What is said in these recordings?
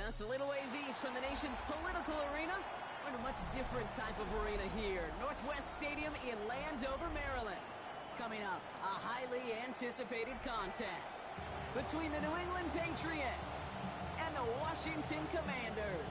Just a little ways east from the nation's political arena. We're in a much different type of arena here. Northwest Stadium in Landover, Maryland. Coming up, a highly anticipated contest between the New England Patriots and the Washington Commanders.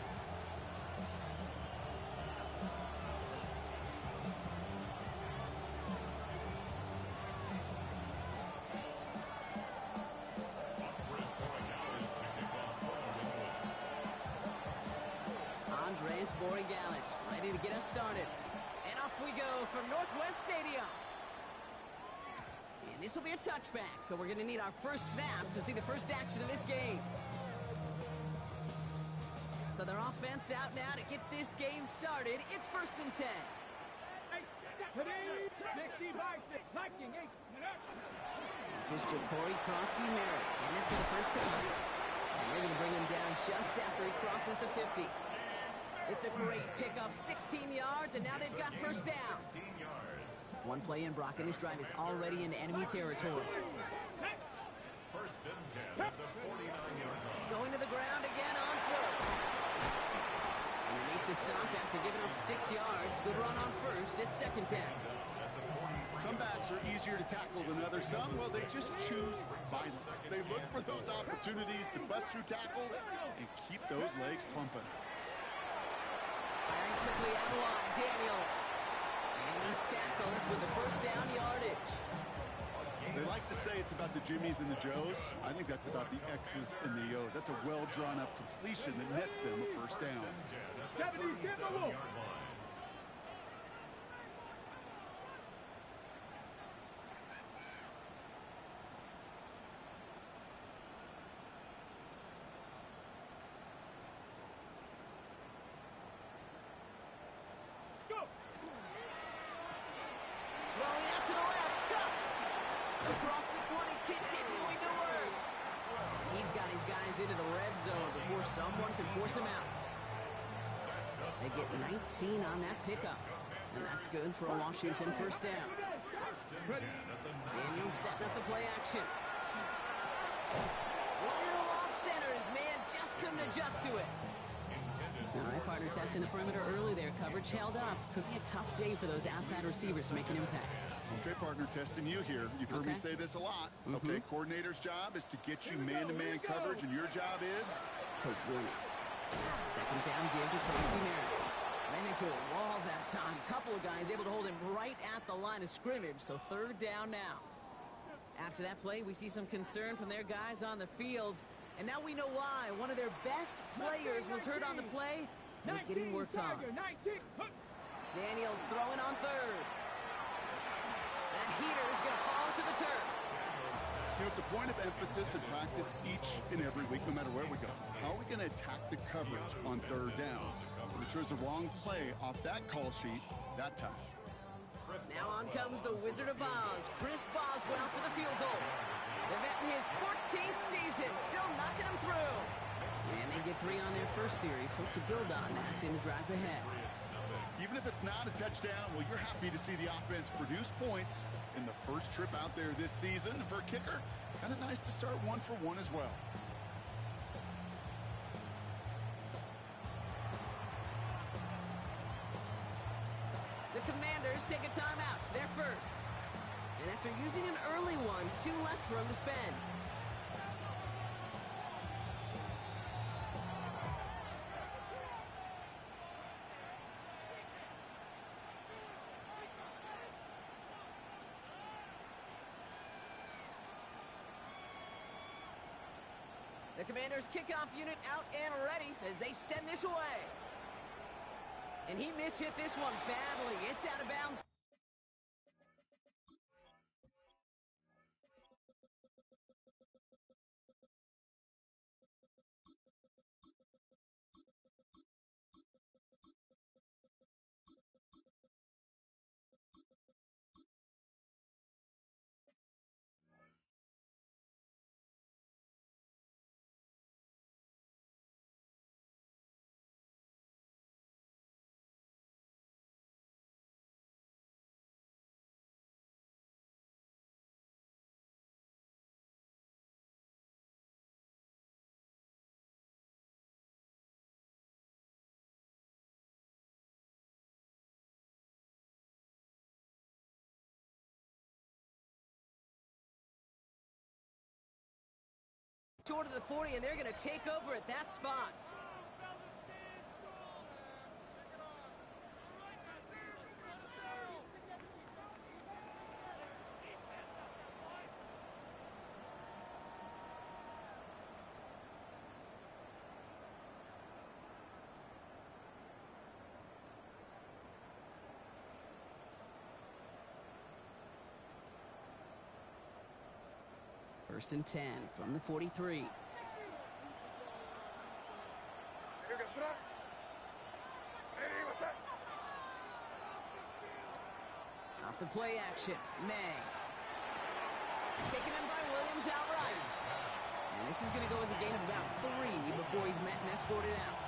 Andres Borregales, ready to get us started. And off we go from Northwest Stadium. And this will be a touchback, so we're going to need our first snap to see the first action of this game. So their offense out now to get this game started. It's 1st and 10. This is Ja'Cory Krosky-Merritt, and it for the first time. And they're going to bring him down just after he crosses the 50. It's a great pickup, 16 yards, and now they've got first down. One play in, Brock, and this drive is already in enemy territory. 1st and 10 at the 49-yard line. Going to the ground again on first. And they make the stop after giving up 6 yards. Good run on first. It's 2nd down. Some backs are easier to tackle than others. Some, well, they just choose violence. They look for those opportunities to bust through tackles and keep those legs pumping. Firing quickly out of line, Daniels. And he's tackled with the first down yardage. They like to say it's about the Jimmies and the Joes. I think that's about the X's and the O's. That's a well-drawn-up completion that nets them a first down. 37-yard line. Throwing out to the left, Kupp. Across the 20, continuing to work. He's got his guys into the red zone before someone can force him out. They get 19 on that pickup, and that's good for a Washington first down. Daniels setting up the play action. Little off center, his man just couldn't adjust to it. All right, partner testing the perimeter early there. Coverage held up. Could be a tough day for those outside receivers to make an impact. Okay, partner, testing you here. You've heard me say this a lot. Okay, coordinator's job is to get you man-to-man coverage, and your job is to win it. 2nd down give to Krosky-Merritt. Ran into a wall that time. Couple of guys able to hold him right at the line of scrimmage, so 3rd down now. After that play, we see some concern from their guys on the field. And now we know why. One of their best players was hurt on the play and was getting worked on. Daniels throwing on 3rd. That heater is going to fall to the turf. You know, it's a point of emphasis in practice each and every week, no matter where we go. How are we going to attack the coverage on 3rd down? We chose the wrong play off that call sheet that time. Now on comes the Wizard of Oz, Chris Boswell for the field goal. The vet in his 14th season, still knocking them through. And they get 3 on their first series. Hope to build on that in the drives ahead. Even if it's not a touchdown, well, you're happy to see the offense produce points in the first trip out there this season. For a kicker, kind of nice to start 1 for 1 as well. The Commanders take a timeout. They're first. And after using an early one, 2 left for him to spend. The Commanders' kickoff unit out and ready as they send this away. And he mishit this one badly. It's out of bounds. Short of the 40, and they're going to take over at that spot. First and 10 from the 43. Off the play action, May. Taken in by Williams outright. And this is going to go as a gain of about 3 before he's met and escorted out.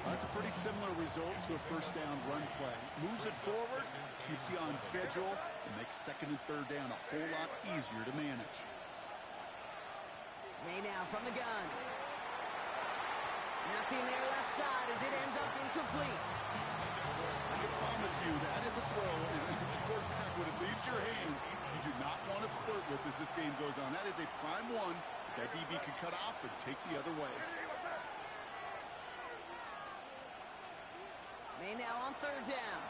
That's a pretty similar result to a first down run play. Moves it forward, keeps you on schedule, and makes second and third down a whole lot easier to manage. May now from the gun. Nothing there left side as it ends up incomplete. I can promise you that is a throw, and it's a quarterback when it leaves your hands, you do not want to flirt with as this game goes on. That is a prime one that DB can cut off and take the other way. May now on third down.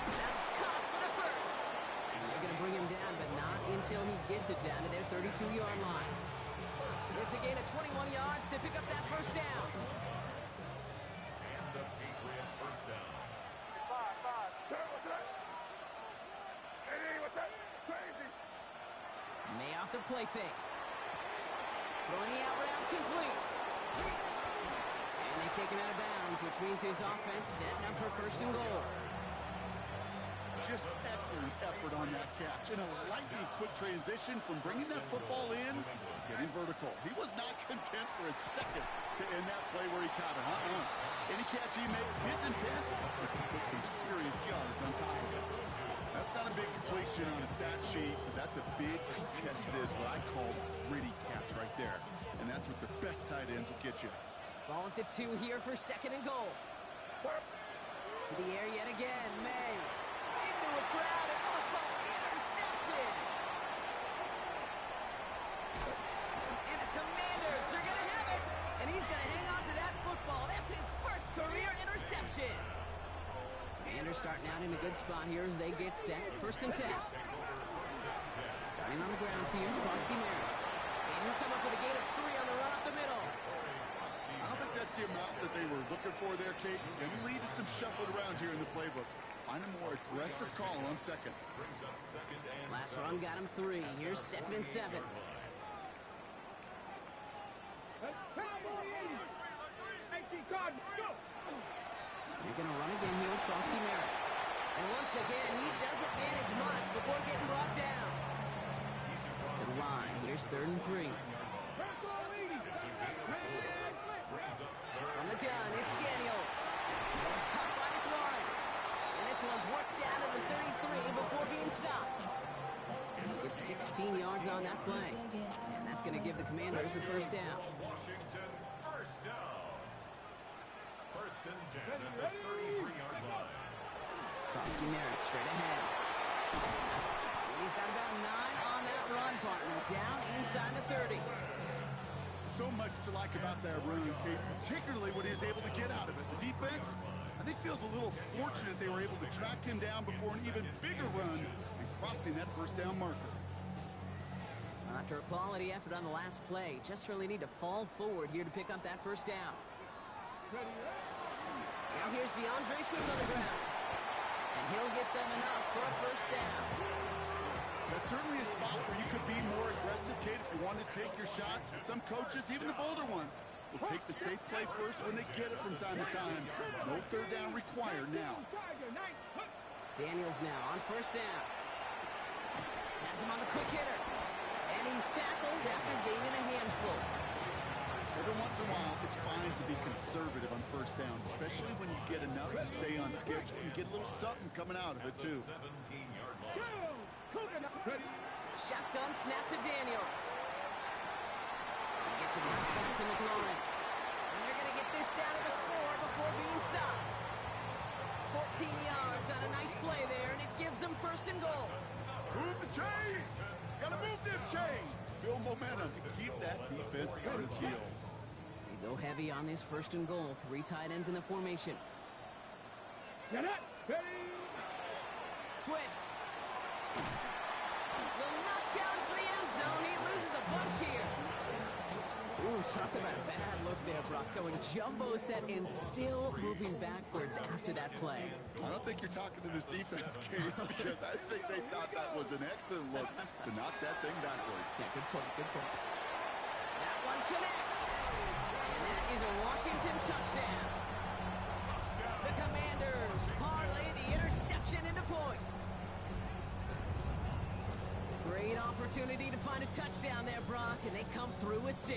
That's caught for the first. And they're going to bring him down, but not until he gets it down to their 32-yard line. It's a gain of 21 yards to pick up that first down. And the Patriot first down. May off the play fake. Throwing the out route complete. And they take him out of bounds, which means his offense setting up for first and goal. Just excellent effort on that catch. And a lightning quick transition from bringing that football in to getting vertical. He was not content for a second to end that play where he caught it. Any catch he makes, his intent is to put some serious yards on top of it. That's not a big completion on a stat sheet, but that's a big contested, what I call gritty catch right there. And that's what the best tight ends will get you. Ball at the 2 here for second and goal. To the air yet again, May. Into a crowd and intercepted. And the Commanders are going to have it. And he's going to hang on to that football. That's his first career interception. Commanders starting out in a good spot here as they get set. First and 10. Starting on the ground here, Krosky Merritt. And he'll come up with a gain of 3 on the run up the middle. I don't think that's the amount that they were looking for there, Kate. Going to lead to some shuffling around here in the playbook. Find a more aggressive call on second. Last run got him 3. Here's second and 7. They're going to run again here with Krosky Merritt. And once again, he doesn't manage much before getting brought down. To the line, here's third and 3. From the gun, it's Daniels. It's caught by McLaurin. And this one's worked down to the 33 before being stopped. He gets 16 yards on that play. And that's going to give the Commanders a first down. Washington first down. First and 10 at the 33-yard line. Krosky Merritt straight ahead. And he's got about 9 on that run, partner. Down inside the 30. So much to like about that run, Kate, particularly what he was able to get out of it. The defense, I think, feels a little fortunate they were able to track him down before an even bigger run and crossing that first down marker. After a quality effort on the last play, just really need to fall forward here to pick up that first down. Now here's DeAndre Swift on the ground. And he'll get them enough for a first down. That's certainly a spot where you could be more aggressive, Kate, if you want to take your shots. Some coaches, even the bolder ones, will take the safe play first when they get it from time to time. No third down required now. Daniels now on first down. Has him on the quick hitter. And he's tackled after gaining a handful. Every once in a while, it's fine to be conservative on first down, especially when you get enough to stay on schedule. You get a little something coming out of it, too. 17-yard line. Shotgun snap to Daniels. He gets it right back to McLaurin. And they're going to get this down to the 4 before being stopped. 14 yards on a nice play there, and it gives them first and goal. Move the chains! Gotta move Positive change. Build momentum to keep that defense on its heels. They go heavy on this 1st and goal. 3 tight ends in the formation. Get it. Steady. Swift. Will not challenge for the end zone. He loses a bunch here. Ooh, talk about a bad look there, Brock. Going jumbo set and still moving backwards after that play. I don't think you're talking to this defense, Kate, because I think they thought that was an excellent look to knock that thing backwards. Yeah, good point, good point. That one connects. And that is a Washington touchdown. The Commanders parlay the interception into points. Great opportunity to find a touchdown there, Brock, and they come through with 6.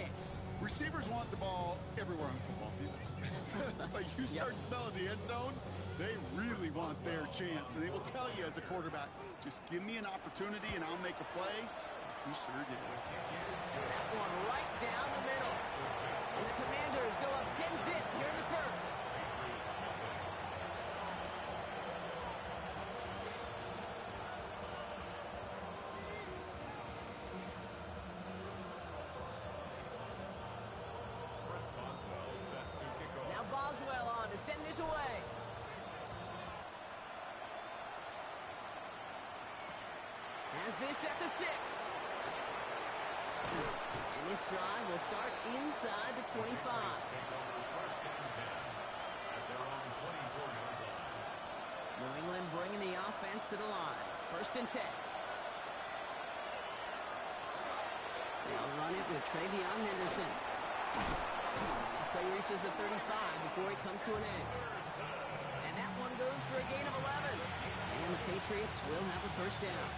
Receivers want the ball everywhere on the football field. But you start smelling the end zone, they really want their chance. And they will tell you as a quarterback, just give me an opportunity and I'll make a play. He sure did. That one right down the middle. And the Commanders go up 10-zip here in the 1st. Now Boswell on to send this away. Has this at the 6. And this drive will start inside the 25. New England bringing the offense to the line. 1st and 10. They'll run it with Travion Henderson. This play reaches the 35 before it comes to an end. And that one goes for a gain of 11. And the Patriots will have a 1st down.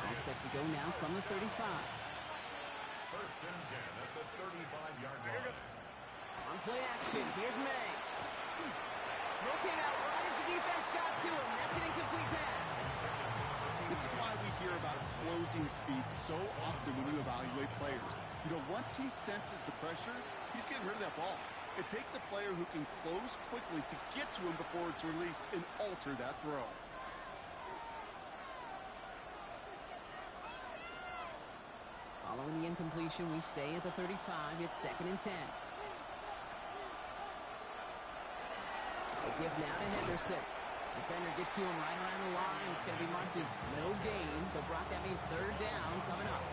All set to go now from the 35. 1st and 10 at the 35-yard line. On play action, here's May. Throw came out right as the defense got to him. That's an incomplete pass. This is why we hear about closing speed so often when you evaluate players. You know, once he senses the pressure, he's getting rid of that ball. It takes a player who can close quickly to get to him before it's released and alter that throw. Following the incompletion, we stay at the 35. It's 2nd and 10. They give now to Henderson. Defender gets to him right around the line. It's going to be marked as no gain. So, Brock, that means 3rd down coming up.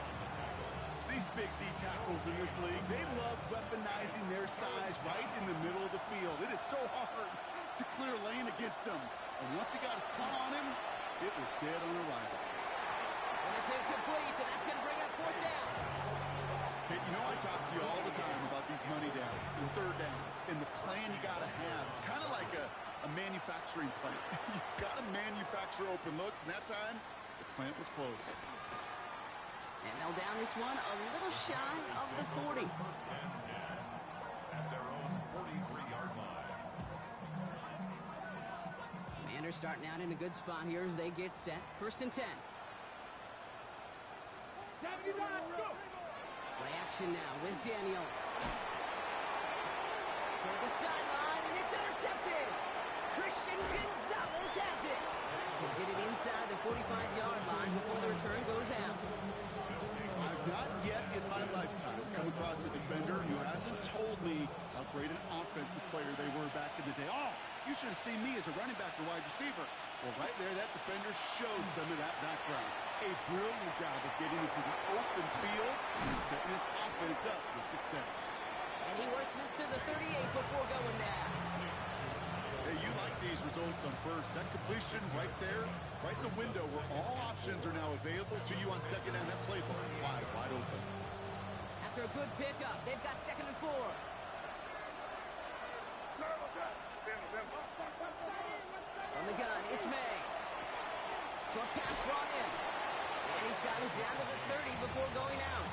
These big D tackles in this league, they love weaponizing their size right in the middle of the field. It is so hard to clear lane against them. And once he got his paw on him, it was dead on arrival. And it's incomplete, and that's going to bring up 4th down. Kate, you know I talk to you all the time about these money downs and 3rd downs and the plan you got to have. It's kind of like a manufacturing plant. You've got to manufacture open looks, and that time, the plant was closed. And they'll down this one a little shy of the 40. 1st and 10 at their own 43-yard line. Commanders starting out in a good spot here as they get set. 1st and 10. Play action now with Daniels. For the sideline, and it's intercepted. Christian Gonzalez has it. To get it inside the 45-yard line before the return goes out. I've not yet in my lifetime come across a defender who hasn't told me how great an offensive player they were back in the day. Oh, you should have seen me as a running back or wide receiver. Well, right there, that defender showed some of that background. A brilliant job of getting into the open field and setting his offense up for success. And he works this to the 38 before going down. Hey, you like these results on 1st. That completion right there, right in the window where all options are now available to you on 2nd and that play ball wide open. After a good pickup, they've got 2nd and 4. From the gun, it's May. Short pass brought in. And he's got it down to the 30 before going out.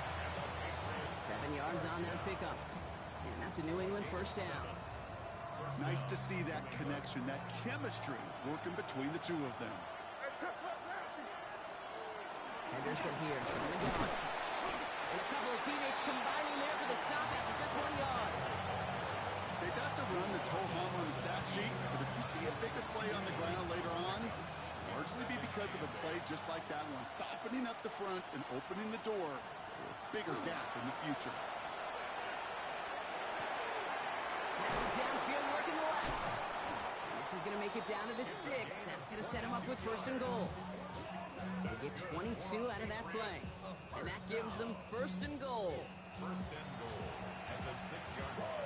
7 yards on that pickup. And that's a New England 1st down. Nice to see that connection, that chemistry working between the two of them. Henderson here from the gun. And a couple of teammates combining there for the stop after just 1 yard. Hey, that's a run that's ho-hum on the stat sheet, but if you see a bigger play on the ground later on, largely be because of a play just like that one, softening up the front and opening the door for a bigger gap in the future. Pass it downfield, working the left. And this is going to make it down to the 6. That's going to set him up with first and goal. They get 22 out of that play. And that gives them first and goal. First and goal at the 6-yard line.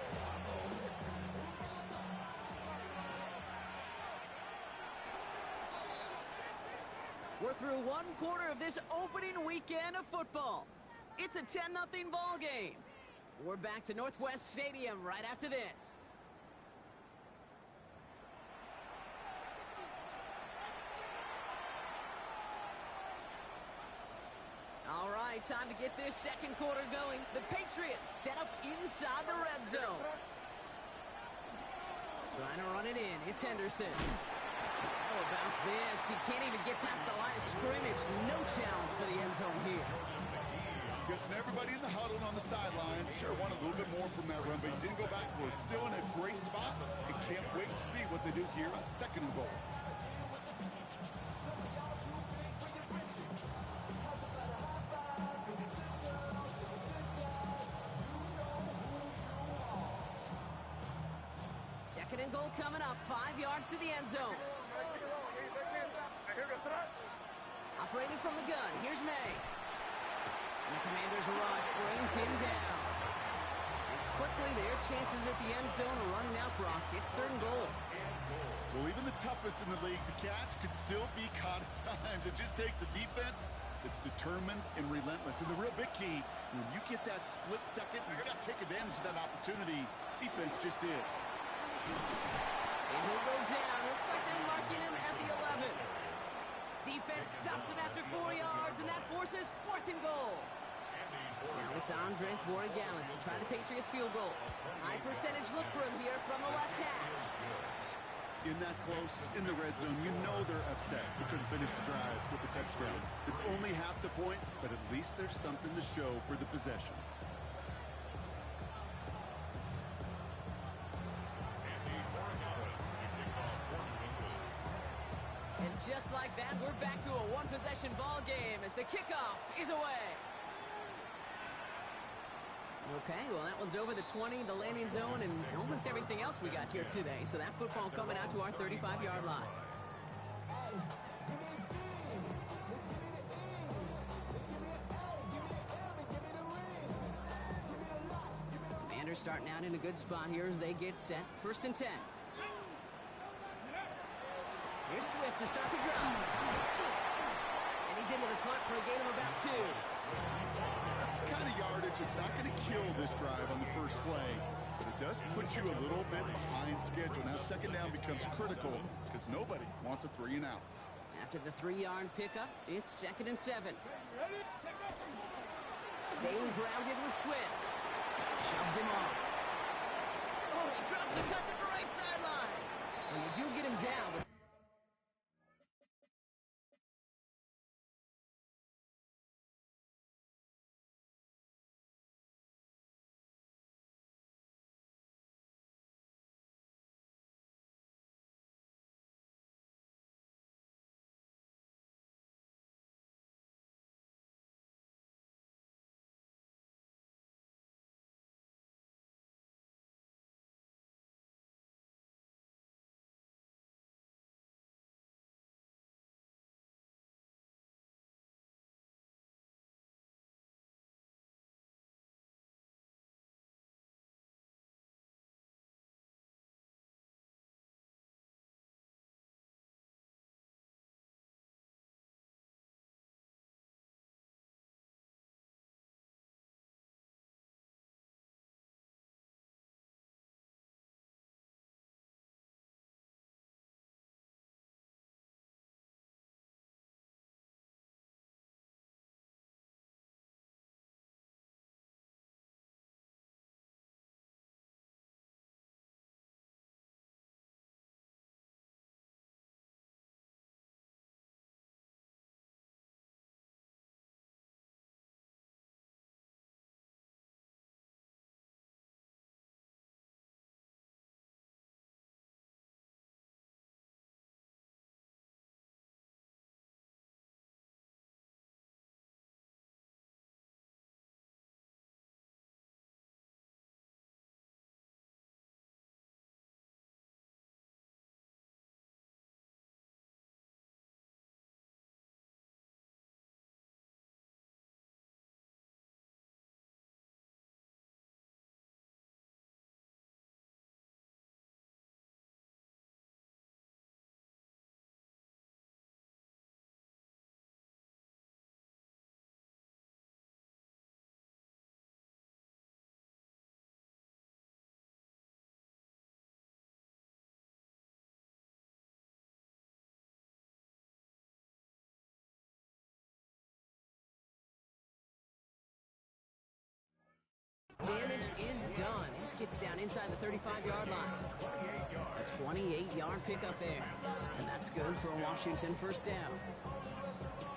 We're through one quarter of this opening weekend of football. It's a 10-0 ball game. We're back to Northwest Stadium right after this. All right, time to get this second quarter going. The Patriots set up inside the red zone. Trying to run it in. It's Henderson. How about this? He can't even get past the line of scrimmage. No challenge for the end zone here. Guessing everybody in the huddle and on the sidelines sure want a little bit more from that run, but he didn't go backwards. Still in a great spot and can't wait to see what they do here on second and goal. Second and goal coming up. 5 yards to the end zone. Operating from the gun. Here's May. And the Commanders' rush brings him down. And quickly, their chances at the end zone are running out, Brock. It's third and goal. Well, even the toughest in the league to catch could still be caught at times. It just takes a defense that's determined and relentless. And the real big key, when you get that split second, you've got to take advantage of that opportunity. Defense just did. And he'll go down. Looks like they're marking him at the 11. Defense stops him after 4 yards, and that forces fourth and goal. Now it's Andres Borregales to try the Patriots field goal. High percentage look for him here from the left hash. In that close, in the red zone, you know they're upset. They couldn't finish the drive with the touchdowns. It's only half the points, but at least there's something to show for the possession. And just like that, we're back to a one-possession ball game as the kickoff is away. Okay, well, that one's over the 20, the landing zone, and almost everything else we got here today. So that football coming out to our 35-yard line. Commanders starting out in a good spot here as they get set. First and 10. Here's Swift to start the drive. And he's into the front for a gain of about 2. That's the kind of yardage. It's not going to kill this drive on the first play, but it does put you a little bit behind schedule. Now second down becomes critical because nobody wants a 3 and out. After the 3-yard pickup, it's second and 7. Staying grounded with Swift. Shoves him off. Oh, he drops a cut to the right sideline. And they do get him down, but scrimmage is done. Just gets down inside the 35-yard line. A 28-yard pickup there. And that's good for a Washington first down.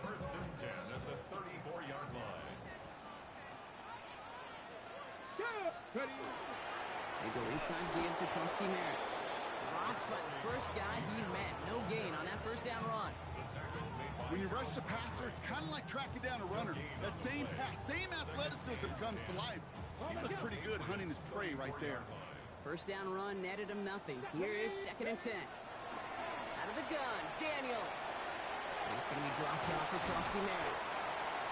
First and 10 at the 34-yard line. Ready. They go inside give to Krusky Merritt. Dropped by the first guy he met. No gain on that first down run. When you rush the passer, it's kind of like tracking down a runner. That same pass, same athleticism comes to life. He looked pretty good hunting his prey right there. First down run netted him nothing. Here is 2nd and 10. Out of the gun, Daniels. And it's going to be dropped off for Krusky Merritt.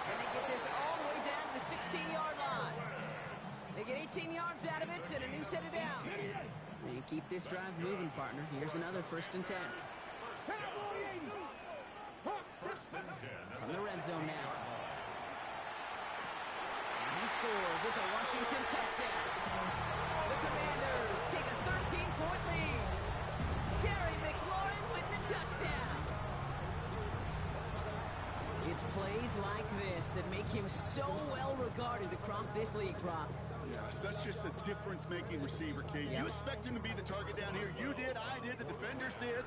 And they get this all the way down to the 16-yard line. They get 18 yards out of it and a new set of downs. They keep this drive moving, partner. Here's another 1st and 10. First and 10 From the red zone now. He scores. It's a Washington touchdown. The Commanders take a 13-point lead. Terry McLaurin with the touchdown. It's plays like this that make him so well regarded across this league, Brock. Yes, that's just a difference-making receiver, Kate. You expect him to be the target down here. You did, I did, the defenders did.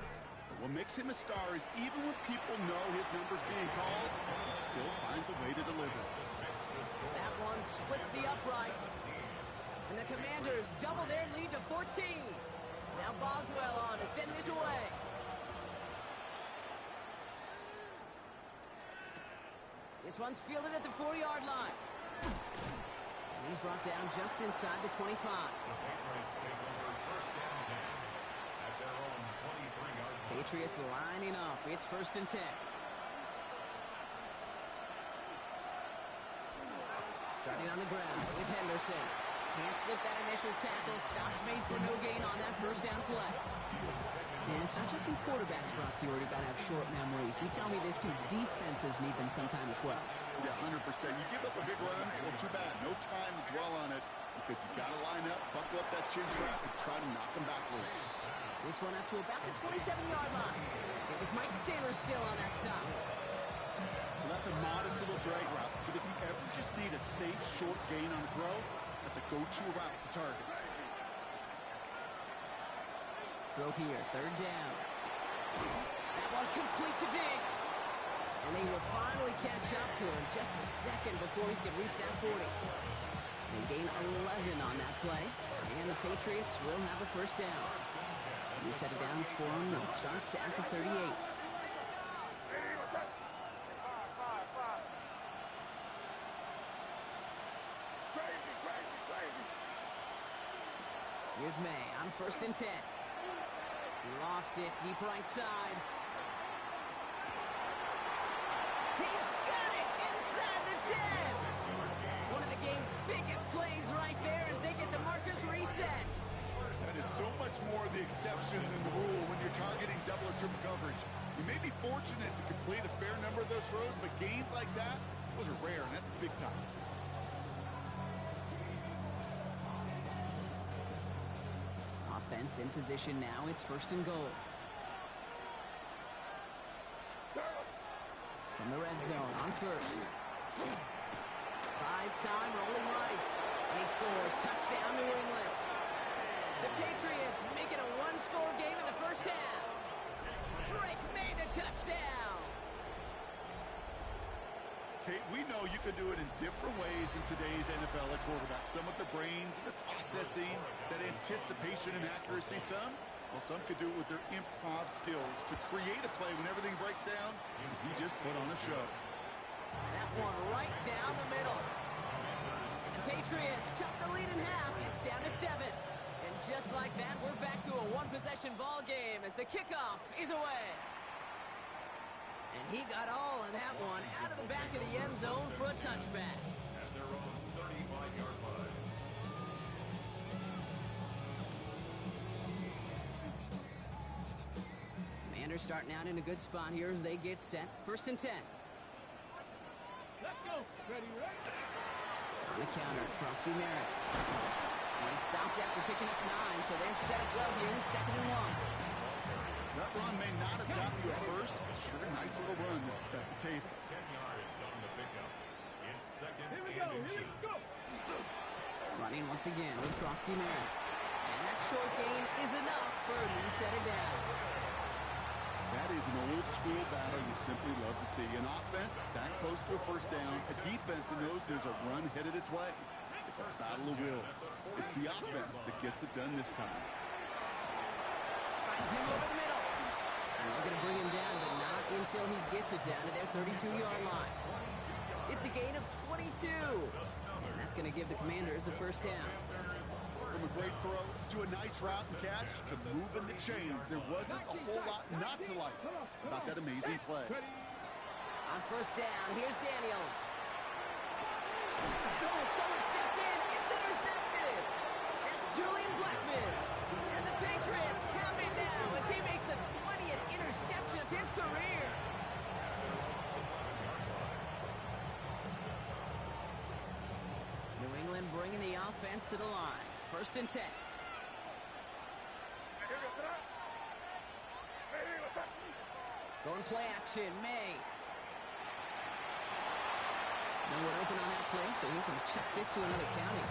But what makes him a star is even when people know his number's being called, he still finds a way to deliver. That one splits the uprights. And the Commanders double their lead to 14. Now Boswell on to send this away. This one's fielded at the 4-yard line. And he's brought down just inside the 25. The Patriots take over first and 10 at their own 23-yard line. Patriots lining up. It's 1st and 10. Starting on the ground with Henderson. Can't slip that initial tackle. Stops made for no gain on that first down play. And it's not just in quarterbacks, Brock Huard, who got to have short memories. You tell me this too. Defenses need them sometime as well. Yeah, 100%. You give up a big run, well, too bad. No time to dwell on it because you got to line up, buckle up that chin strap, and try to knock them backwards. This one up to about the 27-yard line. It was Mike Sanders still on that stop. So that's a modest little drag route. But if you ever just need a safe, short gain on a throw, that's a go-to route to target. Throw here, 3rd down. That one complete to Diggs. And they will finally catch up to him just a second before he can reach that 40. They gain 11 on that play. And the Patriots will have a first down. New set of downs for them. Starts at the 38. Here's May on 1st and 10. He lofts it deep right side. He's got it inside the 10. One of the game's biggest plays right there as they get the markers reset. That is so much more the exception than the rule when you're targeting double or triple coverage. You may be fortunate to complete a fair number of those throws, but gains like that, those are rare, and that's big time. Offense in position now. It's 1st and goal. From the red zone on 1st. Buys time, rolling right. And he scores. Touchdown, New England. The Patriots make it a one-score game in the first half. Drake made the touchdown. Kate, we know you can do it in different ways in today's NFL at quarterback. Some with their brains, their processing, that anticipation and accuracy. Some could do it with their improv skills to create a play when everything breaks down. He just put on a show. That one right down the middle. The Patriots cut the lead in half. It's down to 7. And just like that, we're back to a one-possession ball game as the kickoff is away. And he got all of that one out of the back of the end zone for a touchback. At their own 35-yard line. Commanders starting out in a good spot here as they get set. 1st and 10. Let's go. Ready, ready. On the counter, Krusky Merritt. And he stopped after picking up 9, so they're set up well here. 2nd and 1. That run may not have gotten you at first, but sure, a nice little run to set the table. 10 yards on the pickup. It's 2nd Here we and go. Here we inches. go. Running once again with Krosky Merritt. And that short gain is enough for him to set it down. That is an old school battle you simply love to see. An offense that close to a first down. A defense that knows there's a run headed its way. It's a battle of wills. It's the offense that gets it done this time. Finds him over the middle. And they're going to bring him down, but not until he gets it down to their 32-yard line. It's a gain of 22. And that's going to give the Commanders a first down. From a great throw to a nice route and catch to moving the chains, there wasn't a whole lot not to like about that amazing play. On first down, here's Daniels. Oh, someone stepped in. It's intercepted. It's Julian Blackmon. And the Patriots have it now as he makes the 20th interception of his career. New England bringing the offense to the line. First and 10. Going play action, May. No one open on that play, so he's going to check this to another county.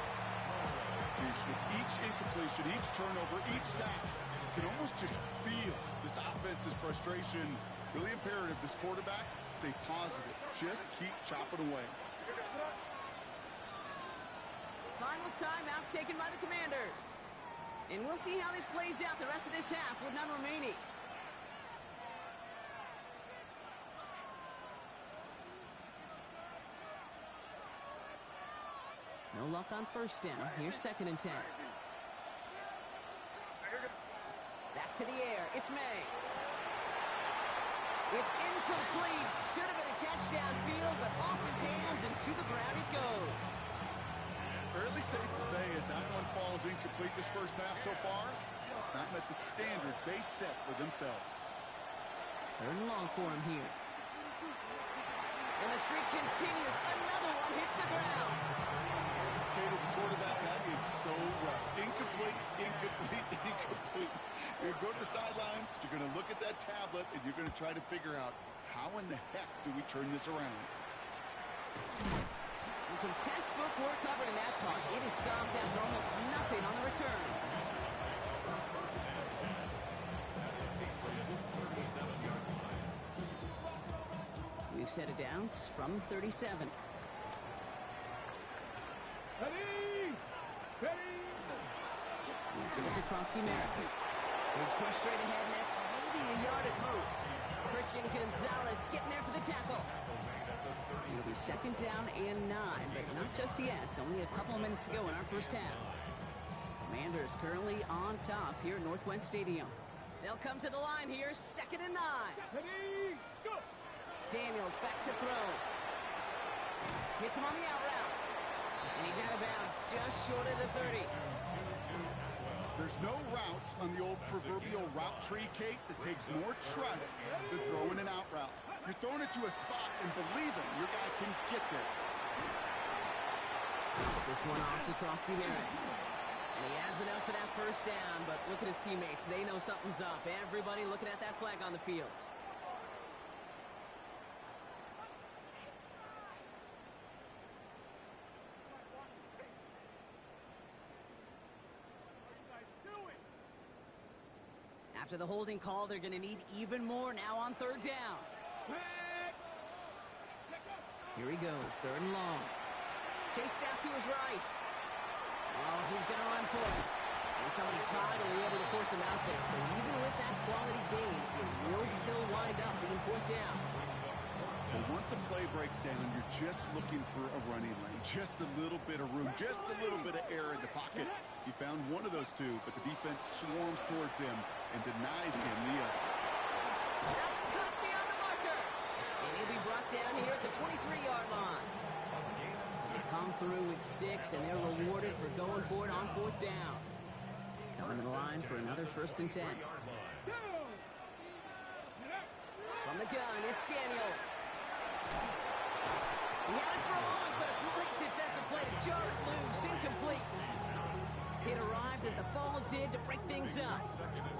With each incompletion, each turnover, each sack, you can almost just feel this offense's frustration. Really imperative this quarterback stay positive. Just keep chopping away. Final timeout taken by the Commanders. And we'll see how this plays out the rest of this half with none remaining. No luck on first down. Here's second and 10. Back to the air. It's May. It's incomplete. Should have been a catch downfield, but off his hands and to the ground it goes. Fairly safe to say as that one falls incomplete this first half so far, it's not met the standard they set for themselves. Third and long for him here. And the streak continues. Another one hits the ground. Kate, as a quarterback, that is so rough. Incomplete, incomplete, incomplete. You're going to go to the sidelines, you're going to look at that tablet, and you're going to try to figure out how in the heck do we turn this around. And some textbook work covered in that part. It is stopped after almost nothing on the return. We've set it down from 37. Give it to Krosky Merritt. He's pushed straight ahead, and that's maybe a yard at most. Christian Gonzalez getting there for the tackle. It'll be second down and 9, but not just yet. It's only a couple of minutes to go in our first half. Commanders currently on top here at Northwest Stadium. They'll come to the line here, second and 9. Daniels back to throw. Hits him on the out route. And he's out of bounds, just short of the 30. There's no routes on the old proverbial route tree, Kate, that takes more trust than throwing an out route. You're throwing it to a spot and believing your guy can get there. This one off to Krosky Merritt. And he has enough for that first down, but look at his teammates. They know something's up. Everybody looking at that flag on the field. After the holding call, they're going to need even more now on third down. Here he goes, third and long. Chased out to his right. Oh, he's going to run for it. And somebody finally able to force him out there. So even with that quality gain, it will still wind up being fourth down. Well, once a play breaks down, you're just looking for a running lane. Just a little bit of room, just a little bit of air in the pocket. He found one of those two, but the defense swarms towards him and denies him the other. That's cut beyond the marker. And he'll be brought down here at the 23-yard line. They come through with 6, and they're rewarded for going for it on fourth down. Coming to the line for another first and 10. From the gun, it's Daniels. He had it for a moment, but a great defensive play to jar it loose, incomplete. It arrived as the ball did to break things up.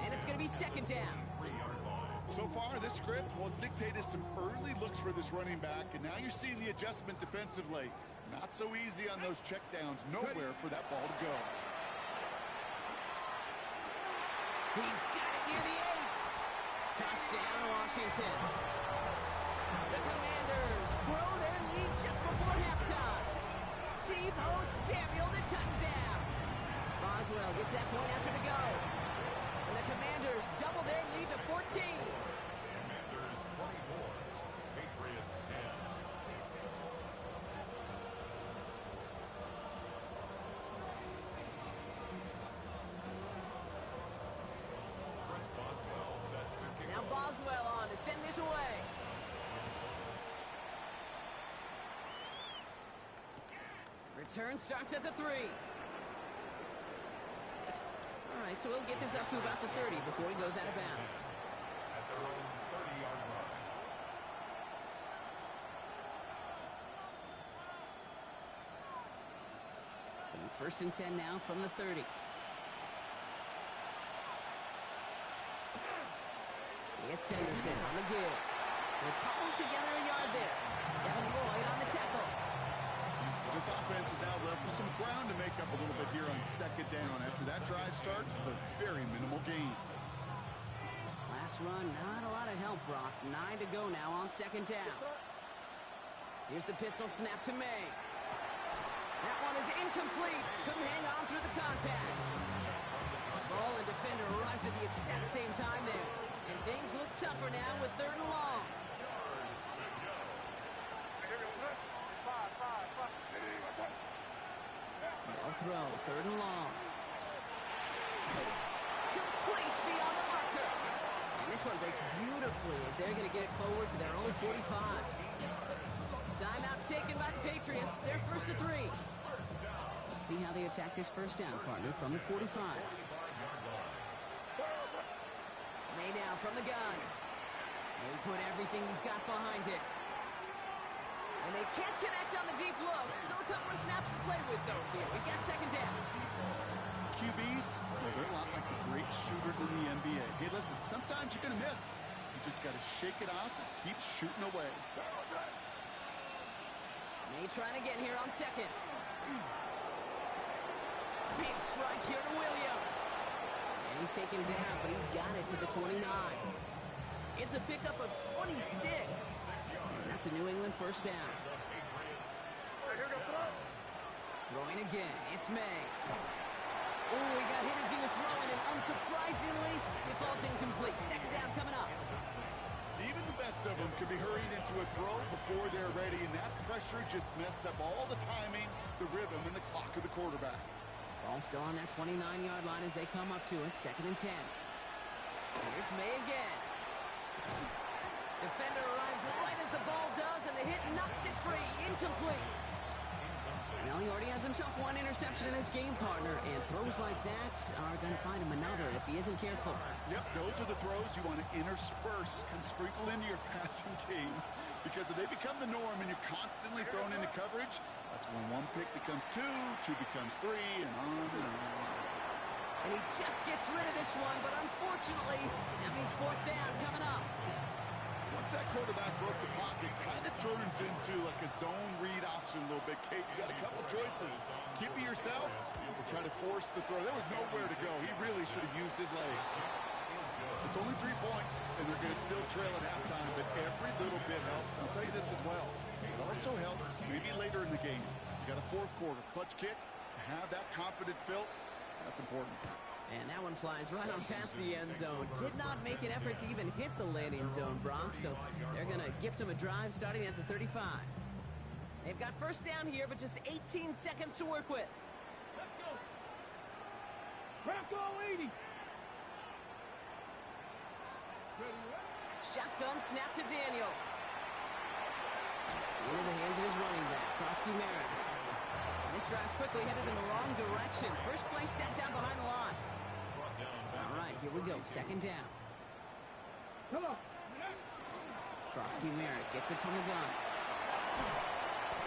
And it's going to be second down. So far, this script, well, it's dictated some early looks for this running back, and now you're seeing the adjustment defensively. Not so easy on those checkdowns. Nowhere for that ball to go. He's got it near the 8. Touchdown, Washington. The Commanders grow their lead just before halftime. Deebo Samuel, the touchdown. Boswell gets that point after the go. And the Commanders double their lead to 14. Commanders 24, Patriots 10. Chris Boswell set to kick Now off. Boswell on to send this away. Return starts at the 3. All right, so we'll get this up to about the 30 before he goes out of bounds. At their own 30-yard line. So first and 10 now from the 30. It's Henderson on the give. They're cobbled together a yard there. Devin Lloyd on the tackle. This offense is now left with some ground to make up a little bit here on second down. After that drive starts with a very minimal gain. Last run, not a lot of help, Brock. 9 to go now on second down. Here's the pistol snap to May. That one is incomplete. Couldn't hang on through the contact. Ball and defender arrived at the exact same time there. And things look tougher now with 3rd and long. Ball throw, 3rd and long. Complete beyond the marker. And this one breaks beautifully as they're going to get it forward to their own 45. Timeout taken by the Patriots. They're first to 3. Let's see how they attack this first down, partner, from the 45. May now from the gun. They put everything he's got behind it. And they can't connect on the deep look. Still a couple of snaps to play with, though, here. We've got second down. QBs, well, they're a lot like the great shooters in the NBA. Hey, listen, sometimes you're going to miss. You just got to shake it off and keep shooting away. May trying again here on second. Big strike here to Williams. And he's taken down, but he's got it to the 29. It's a pickup of 26. And that's a New England first down. Throwing again. It's May. Oh, he got hit as he was throwing, and unsurprisingly, it falls incomplete. Second down coming up. Even the best of them can be hurried into a throw before they're ready, and that pressure just messed up all the timing, the rhythm, and the clock of the quarterback. Ball still on that 29-yard line as they come up to it. Second and 10. Here's May again. Defender arrives right as the ball does, and the hit knocks it free. Incomplete. Well, he already has himself one interception in this game, partner, and throws like that are going to find him another if he isn't careful. Yep, those are the throws you want to intersperse and sprinkle into your passing game, because if they become the norm and you're constantly thrown into coverage, that's when one pick becomes two becomes three, and on and on. And he just gets rid of this one, but unfortunately, that means fourth down coming up. Once that quarterback broke the pocket, kind of turns into like a zone read option a little bit. Kate, you got a couple choices. Keep it yourself or try to force the throw. There was nowhere to go. He really should have used his legs. It's only 3 points, and they're going to still trail at halftime, but every little bit helps. And I'll tell you this as well. It also helps maybe later in the game. You got a fourth quarter clutch kick. To have that confidence built, that's important. And that one flies right on past the end zone. Did not make an effort to even hit the landing zone, Brock. So they're going to gift him a drive starting at the 35. They've got first down here, but just 18 seconds to work with. Let's go. Crack all 80. Shotgun snap to Daniels. Into the hands of his running back, Krosky Merritt. This drive's quickly headed in the wrong direction. First play set down behind the line. All right, here we go. Second down. Come on. Krosky Merritt gets it from the gun.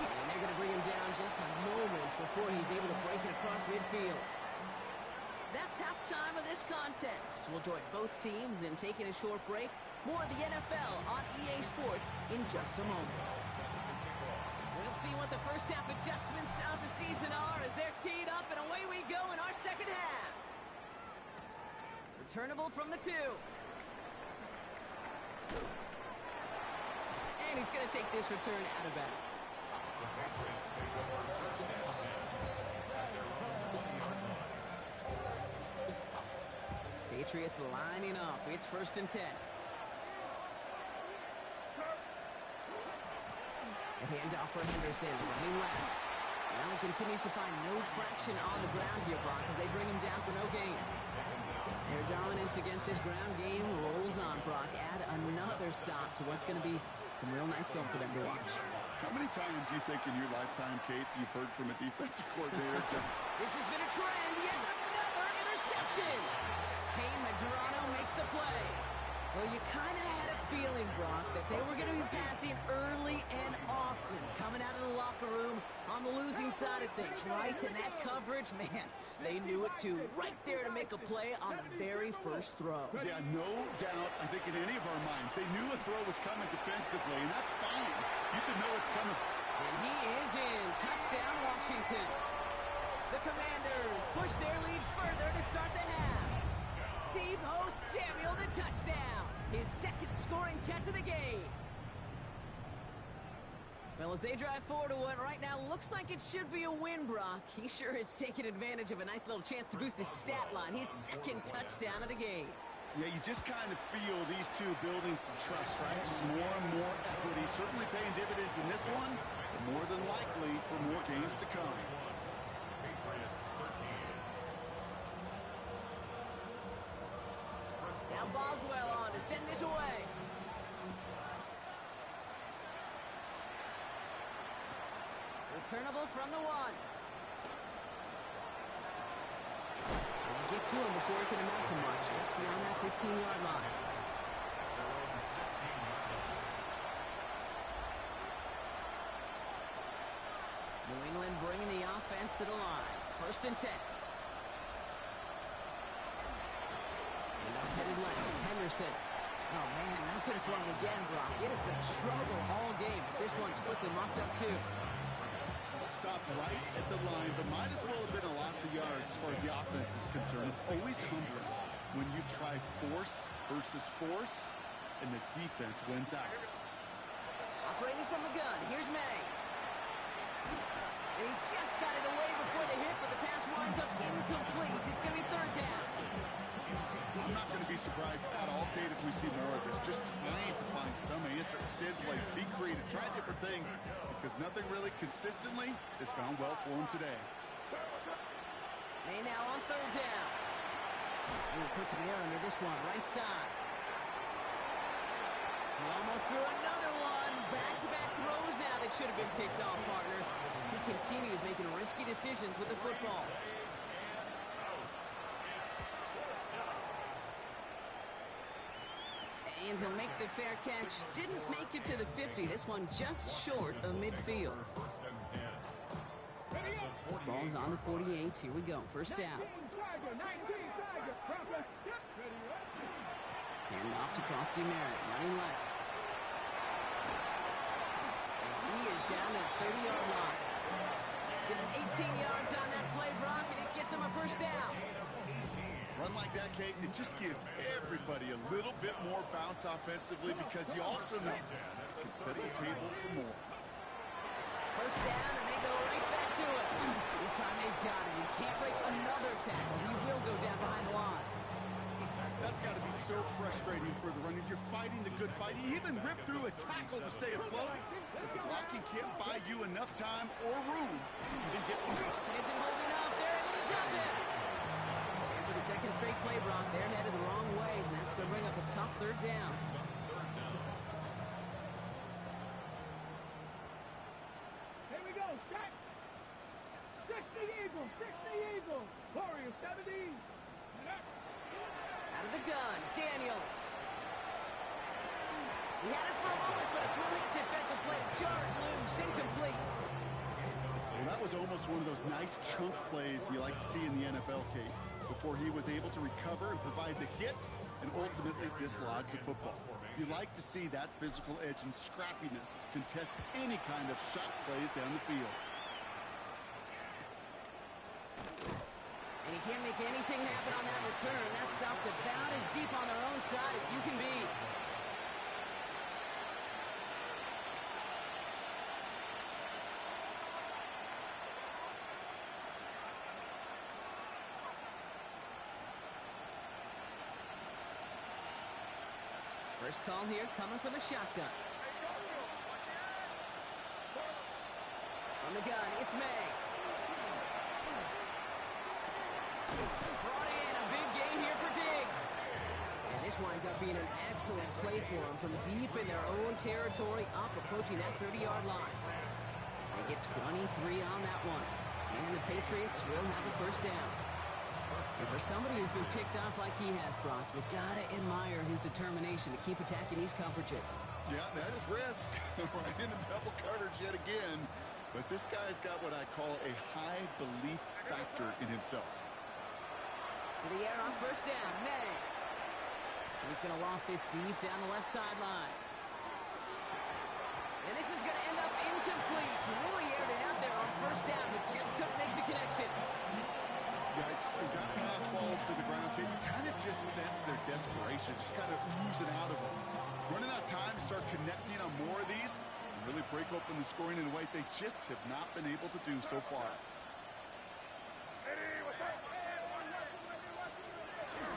And they're going to bring him down just a moment before he's able to break it across midfield. That's halftime of this contest. We'll join both teams in taking a short break. More of the NFL on EA Sports in just a moment. We'll seeing what the first half adjustments of the season are as they're teed up, and away we go in our second half. Returnable from the 2. And he's going to take this return out of bounds. The Patriots take over first and 10. Patriots lining up. It's first and 10. A handoff for Henderson, running left. Well, he continues to find no traction on the ground here, Brock, as they bring him down for no gain. Their dominance against his ground game rolls on, Brock. Add another stop to what's going to be some real nice film for them to watch. How many times do you think in your lifetime, Kate, you've heard from a defensive coordinator This has been a trend. Yet another interception. Kane Medrano makes the play. Well, you kind of had a feeling, Brock, that they were going to be passing early and often, coming out of the locker room on the losing side of things, right? And that coverage, man, they knew it too. Right there to make a play on the very first throw. Yeah, no doubt, I think in any of our minds, they knew a throw was coming defensively, and that's fine. You can know it's coming. And he is in. Touchdown, Washington. The Commanders push their lead further to start the half. Deebo Samuel, the touchdown. His second scoring catch of the game. Well, as they drive forward to what right now looks like it should be a win, Brock, he sure has taken advantage of a nice little chance to boost his stat line. His second touchdown of the game. Yeah, you just kind of feel these two building some trust, right? Just more and more equity. Certainly paying dividends in this one, but more than likely for more games to come. Patriots 13. Now Boswell on to send this away. Returnable from the 1. They get to him before it can amount to much, just beyond that 15-yard line. New England bringing the offense to the line. First and 10. And up headed left, Henderson. Oh, man, nothing for him again, Brock. It has been a struggle all game. This one's quickly mopped up, too. Stopped right at the line, but might as well have been a loss of yards as far as the offense is concerned. It's always humbling when you try force versus force, and the defense wins out. Operating from the gun, here's May. And he just got it away before the hit, but the pass winds up incomplete. It's going to be third down. I'm not going to be surprised at all, Kate, if we see more of this. Just trying to find some answer, extend plays, be creative, try different things, because nothing really consistently has gone well for him today. May now on third down. Ooh, puts him here under this one, right side. He almost threw another one. Back-to-back throws now that should have been picked off, partner, as he continues making risky decisions with the football. And he'll make the fair catch. Didn't make it to the 50. This one just short of midfield. First and 10. Ball's on the 48. Here we go. First down. Hand off to Krosky Merritt. Running left. And he is down that 30-yard line. Give him 18 yards on that play, Brock, and it gets him a first down. Run like that, Kate, it just gives everybody a little bit more bounce offensively, because you also know you can set the table for more. First down, and they go right back to it. This time they've got him. He can't break another tackle. He will go down behind the line. That's got to be so frustrating for the runner. You're fighting the good fight. You even rip through a tackle to stay afloat, but the blocking can't buy you enough time or room to even get one. It isn't holding up. They're able to drop it. And for the second straight play, Brock, they're headed the wrong way. And that's going to bring up a tough third down. Here we go, set. 60 Eagles, 60 Eagles. Warrior 70. Out of the gun, Daniels. He had it for a moment, but a great defensive play to jar it loose, incomplete. Well, that was almost one of those nice chunk plays you like to see in the NFL, Kate, before he was able to recover and provide the hit and ultimately dislodge the football. You like to see that physical edge and scrappiness to contest any kind of shot plays down the field. And he can't make anything happen on that return. That stopped about as deep on their own side as you can be. First call here coming for the shotgun. From the gun, it's May. Brought in, a big gain here for Diggs. And this winds up being an excellent play for them from deep in their own territory, up approaching that 30-yard line. They get 23 on that one. And the Patriots will have a first down. And for somebody who's been picked off like he has, Brock, you gotta admire his determination to keep attacking these coverages. Yeah, that is risk. Right into double coverage yet again. But this guy's got what I call a high belief factor in himself. To the air on first down, May. And he's gonna loft this deep down the left sideline. And this is gonna end up incomplete. Really aired it out there on first down, but just couldn't make the connection. Yikes, as that pass falls to the ground, can you kind of just sense their desperation, just kind of oozing out of them. Running out of time to start connecting on more of these and really break open the scoring in a way they just have not been able to do so far.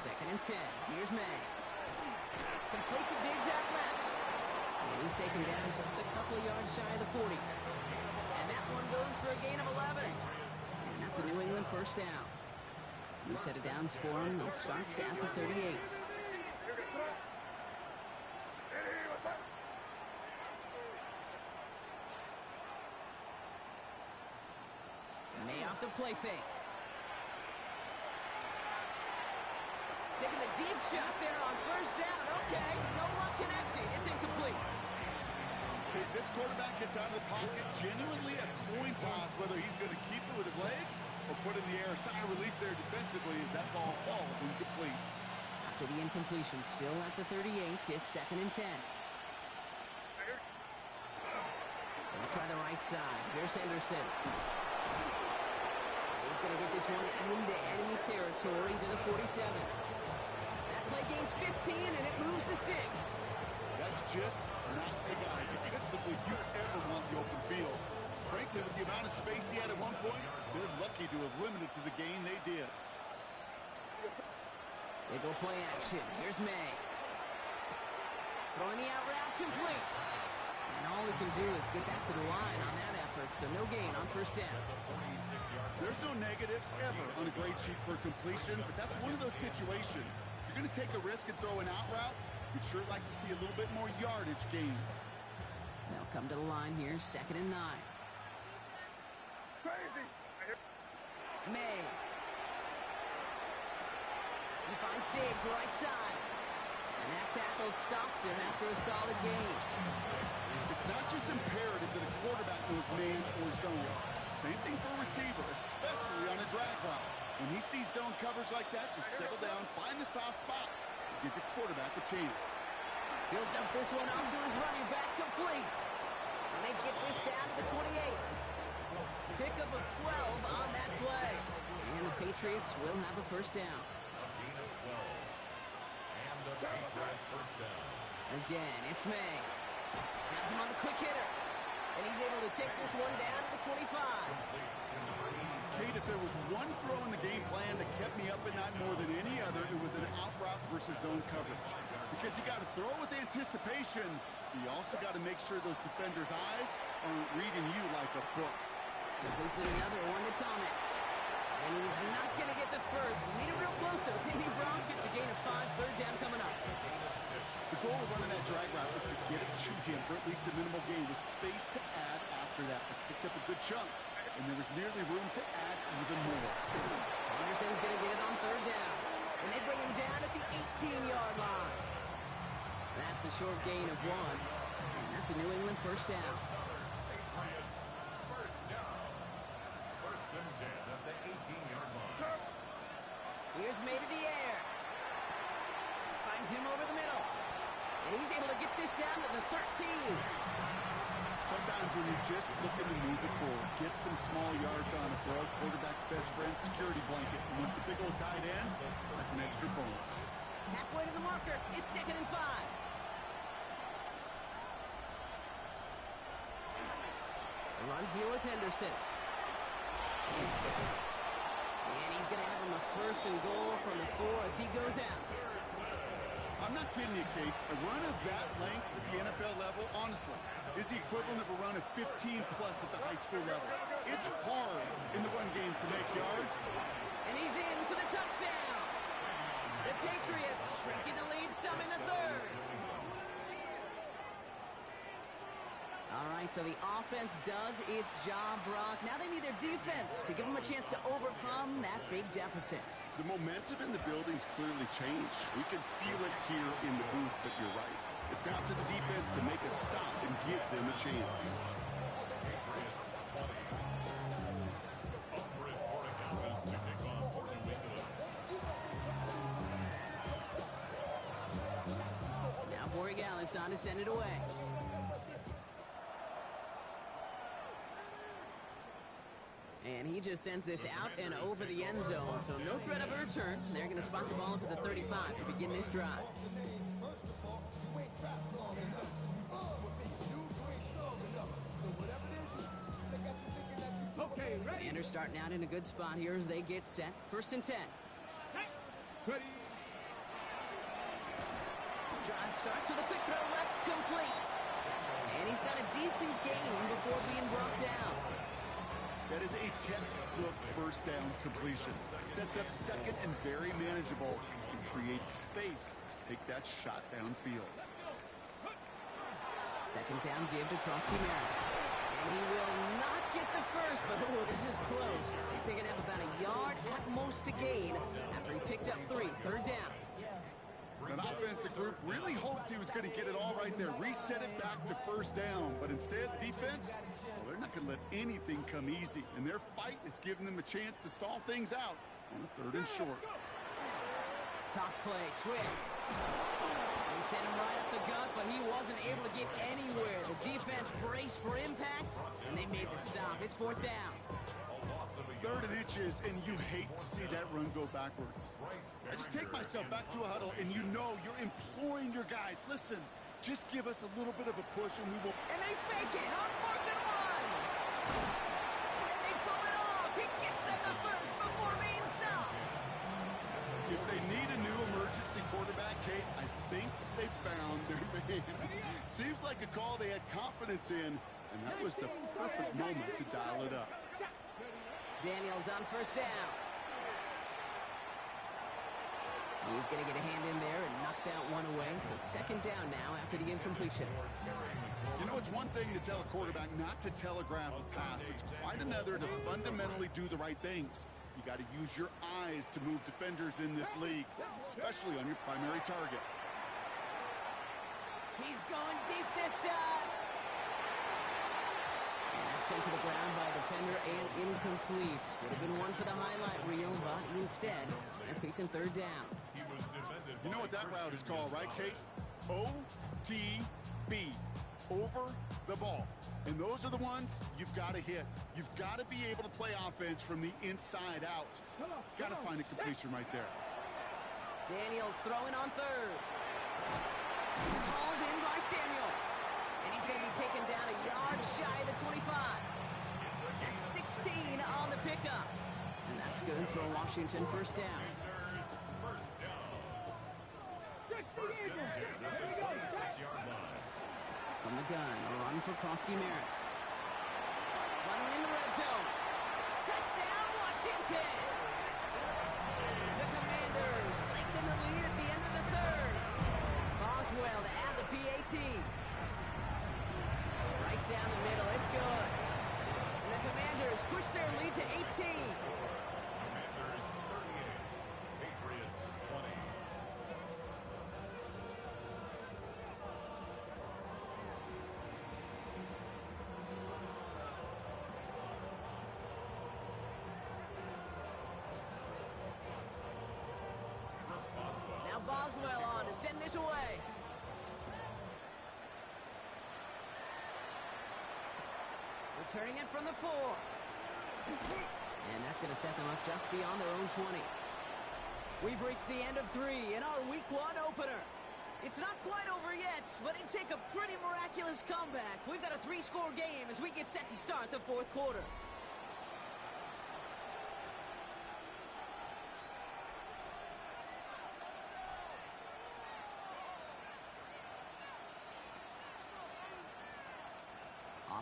Second and 10. Here's May. Complete to Diggs out left. And he's taken down just a couple of yards shy of the 40. And that one goes for a gain of 11. And that's a New England first down. New set of downs for him. They'll start at the 38. May off the play fake. Taking the deep shot there on first down. Okay, no luck connecting. It's incomplete. Okay, this quarterback gets out of the pocket. Genuinely a coin toss whether he's going to keep it with his legs or put in the air. Sigh of relief there defensively as that ball falls incomplete. After the incompletion, still at the 38, it's second and 10. We'll try the right side. Here's Henderson. He's going to get this one into enemy territory to the 47. That play gains 15, and it moves the sticks. That's just not the guy defensively you ever want the open field. Frankly, with the amount of space he had at one point, they're lucky to have limited to the gain they did. They go play action. Here's May. Throwing the out route complete. And all he can do is get back to the line on that effort, so no gain on first down. There's no negatives ever on a grade sheet for completion, but that's one of those situations. If you're going to take a risk and throw an out route, you'd sure like to see a little bit more yardage gained. They'll come to the line here, second and 9. Crazy. May. He finds Diggs right side. And that tackle stops him after a solid gain. It's not just imperative that a quarterback knows man or zone. Same thing for a receiver, especially on a drag route. When he sees zone coverage like that, just settle down, find the soft spot, and give your quarterback a chance. He'll dump this one off to his running back, complete. And they get this down to the 28. Pickup of 12 on that play. And the Patriots will have a first down. Again, it's May. Has him on the quick hitter. And he's able to take this one down to the 25. Kate, if there was one throw in the game plan that kept me up at night more than any other, it was an out route versus zone coverage. Because you got to throw with anticipation, but you also got to make sure those defenders' eyes aren't reading you like a book. Completes another one to Thomas. And he's not going to get the first. He made it real close, though. Timmy Brown gets a gain of 5, third down coming up. The goal of running that drag route was to get it to him for at least a minimal gain with space to add after that. They picked up a good chunk, and there was nearly room to add even more. Anderson's going to get it on third down. And they bring him down at the 18-yard line. That's a short gain of 1. And that's a New England first down. Patriots, first down. First and 10 at the 18-yard line. Here's May to the air. Finds him over the middle. And he's able to get this down to the 13. Sometimes when you're just looking to move it forward, get some small yards on a throw, quarterback's best friend, security blanket. And when it's a big old tight end, that's an extra bonus. Halfway to the marker. It's 2nd and 5. A run here with Henderson. And he's going to have him a 1st and goal from the 4 as he goes out. I'm not kidding you, Kate. A run of that length at the NFL level, honestly, is the equivalent of a run of 15-plus at the high school level. It's hard in the run game to make yards. And he's in for the touchdown. The Patriots shrinking the lead some in the 3rd. All right, so the offense does its job, Brock. Now they need their defense to give them a chance to overcome that big deficit. The momentum in the building's clearly changed. We can feel it here in the booth, but you're right. It's now to the defense to make a stop and give them a chance. Now Borregales on to send it away. And he just sends this out and over the end zone, so no threat of a return. They're going to spot the ball up at the 35 to begin this drive. Okay, ready? Commanders starting out in a good spot here as they get set. 1st and 10. Ready? Drive starts with a quick throw left, complete. And he's got a decent gain before being brought down. That is a textbook 1st down completion. Sets up 2nd and very manageable and creates space to take that shot downfield. 2nd down give to Krosky-Merritt. And he will not get the 1st, but this is close. Looks like they're going to have about a yard at most to gain after he picked up 3. 3rd down. That offensive group really hoped he was going to get it all right there, reset it back to 1st down. But instead, the defense, well, they're not going to let anything come easy. And their fight is giving them a chance to stall things out on a 3rd and short. Toss play, Swift. He sent him right up the gut, but he wasn't able to get anywhere. The defense braced for impact, and they made the stop. It's 4th down. 3rd and inches, and you hate to see that run go backwards. I just take myself back to a huddle, and you know you're imploring your guys, listen, just give us a little bit of a push, and we will... And they fake it on 4th and 1. And they pull it off. He gets them the 1st before being stopped. If they need a new emergency quarterback, Kate, I think they found their man. Seems like a call they had confidence in, and that was the perfect moment to dial it up. Daniels on 1st down. He's going to get a hand in there and knock that one away. So 2nd down now after the incompletion. You know, it's one thing to tell a quarterback not to telegraph a pass. It's quite another to fundamentally do the right things. You got to use your eyes to move defenders in this league, especially on your primary target. He's going deep this time. And that's sent to the ground by a defender and incomplete. Would have been one for the highlight reel, but instead, they're facing 3rd down. You know what that route is called, right, Kate? OTB. Over the ball. And those are the ones you've got to hit. You've got to be able to play offense from the inside out. Got to find a completion right there. Daniels throwing on 3rd. This is hauled in by Samuel. And he's going to be taken down a yard shy of the 25. That's 16 on the pickup. And that's good for a Washington 1st down. From the gun, a run for Krosky-Merritt. Running in the red zone. Touchdown, Washington! The Commanders lengthen the lead at the end of the 3rd. Boswell to add the PAT. Right down the middle, it's good. And the Commanders push their lead to 18. Commanders 38, Patriots 20. Now Boswell on to send this away. Returning it from the 4. And that's going to set them up just beyond their own 20. We've reached the end of 3 in our Week 1 opener. It's not quite over yet, but it'd take a pretty miraculous comeback. We've got a 3-score game as we get set to start the 4th quarter.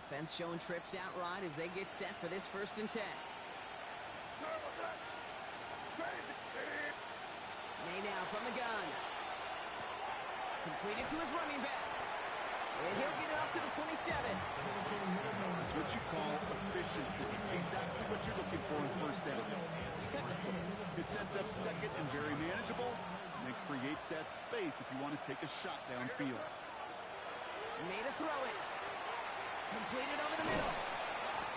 Offense showing trips outright as they get set for this 1st and 10. May now from the gun. Completed to his running back. And he'll get it up to the 27. It's what you call efficiency. Exactly what you're looking for in 1st down. Textbook. It sets up 2nd and very manageable, and it creates that space if you want to take a shot downfield. Made a throw it. Completed over the middle.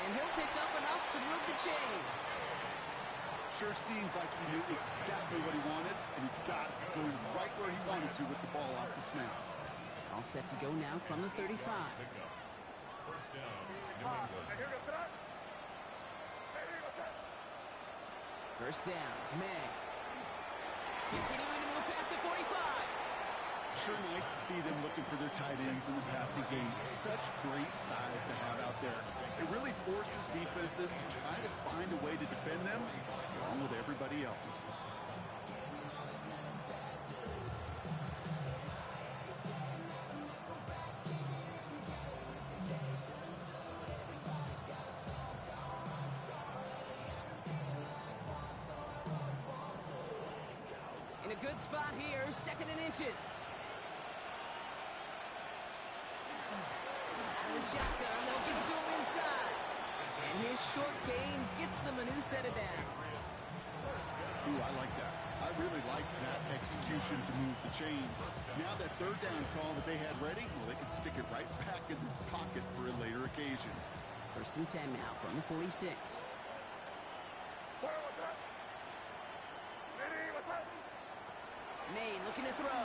And he'll pick up enough to move the chains. Sure seems like he knew exactly what he wanted, and he got it going right where he wanted to with the ball off the snap. All set to go now from the 35. 1st down, New England. 1st down, May. Continuing to move past the 45. Sure nice to see them looking for their tight ends in the passing game. Such great size to have out there. It really forces defenses to try to find a way to defend them along with everybody else. In a good spot here, 2nd and inches. Shotgun, they'll give it to him inside. And his short gain gets them a new set of downs. Ooh, I like that. I really like that execution to move the chains. Now that 3rd down call that they had ready, well, they can stick it right back in their pocket for a later occasion. 1st and 10 now from the 46. May looking to throw.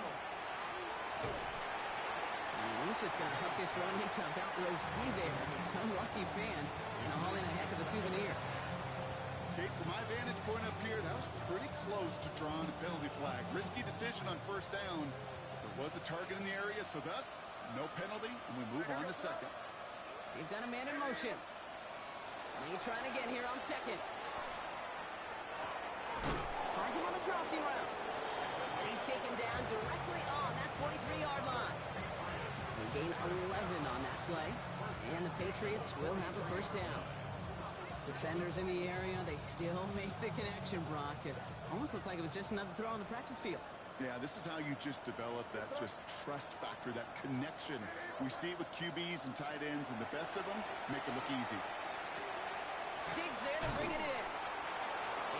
And he's just going to hook this one into about row C there. Some lucky fan and haul in a heck of a souvenir. Okay, from my vantage point up here, that was pretty close to drawing a penalty flag. Risky decision on 1st down. There was a target in the area, so thus, no penalty, and we move on to 2nd. They've got a man in motion. May trying to get here on 2nd. Finds him on the crossing route. And he's taken down directly on that 43-yard line. They gain 11 on that play. And the Patriots will have a 1st down. Defenders in the area, they still make the connection, Brock. It almost looked like it was just another throw on the practice field. Yeah, this is how you just develop that just trust factor, that connection. We see it with QBs and tight ends, and the best of them make it look easy. Diggs there to bring it in.